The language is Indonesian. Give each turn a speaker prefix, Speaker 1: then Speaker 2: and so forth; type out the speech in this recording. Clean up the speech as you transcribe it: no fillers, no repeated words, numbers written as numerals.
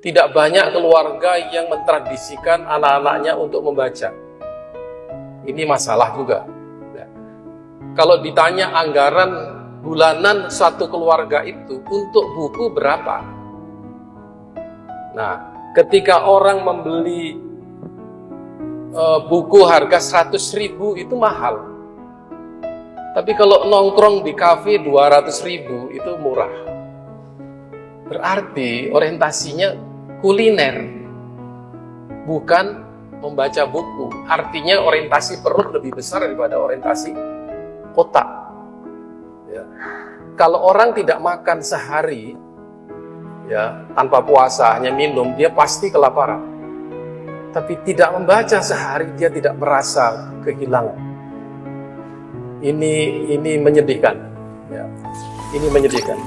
Speaker 1: Tidak banyak keluarga yang mentradisikan anak-anaknya untuk membaca. Ini masalah juga. Ya. Kalau ditanya anggaran bulanan satu keluarga itu untuk buku berapa? Nah, ketika orang membeli buku harga 100.000 itu mahal. Tapi kalau nongkrong di kafe 200.000 itu murah. Berarti orientasinya kuliner, bukan membaca buku. Artinya orientasi perut lebih besar daripada orientasi otak. Ya. Kalau orang tidak makan sehari, ya, tanpa puasa, hanya minum, dia pasti kelaparan. Tapi tidak membaca sehari, dia tidak merasa kehilangan. Ini menyedihkan. Ya. Ini menyedihkan.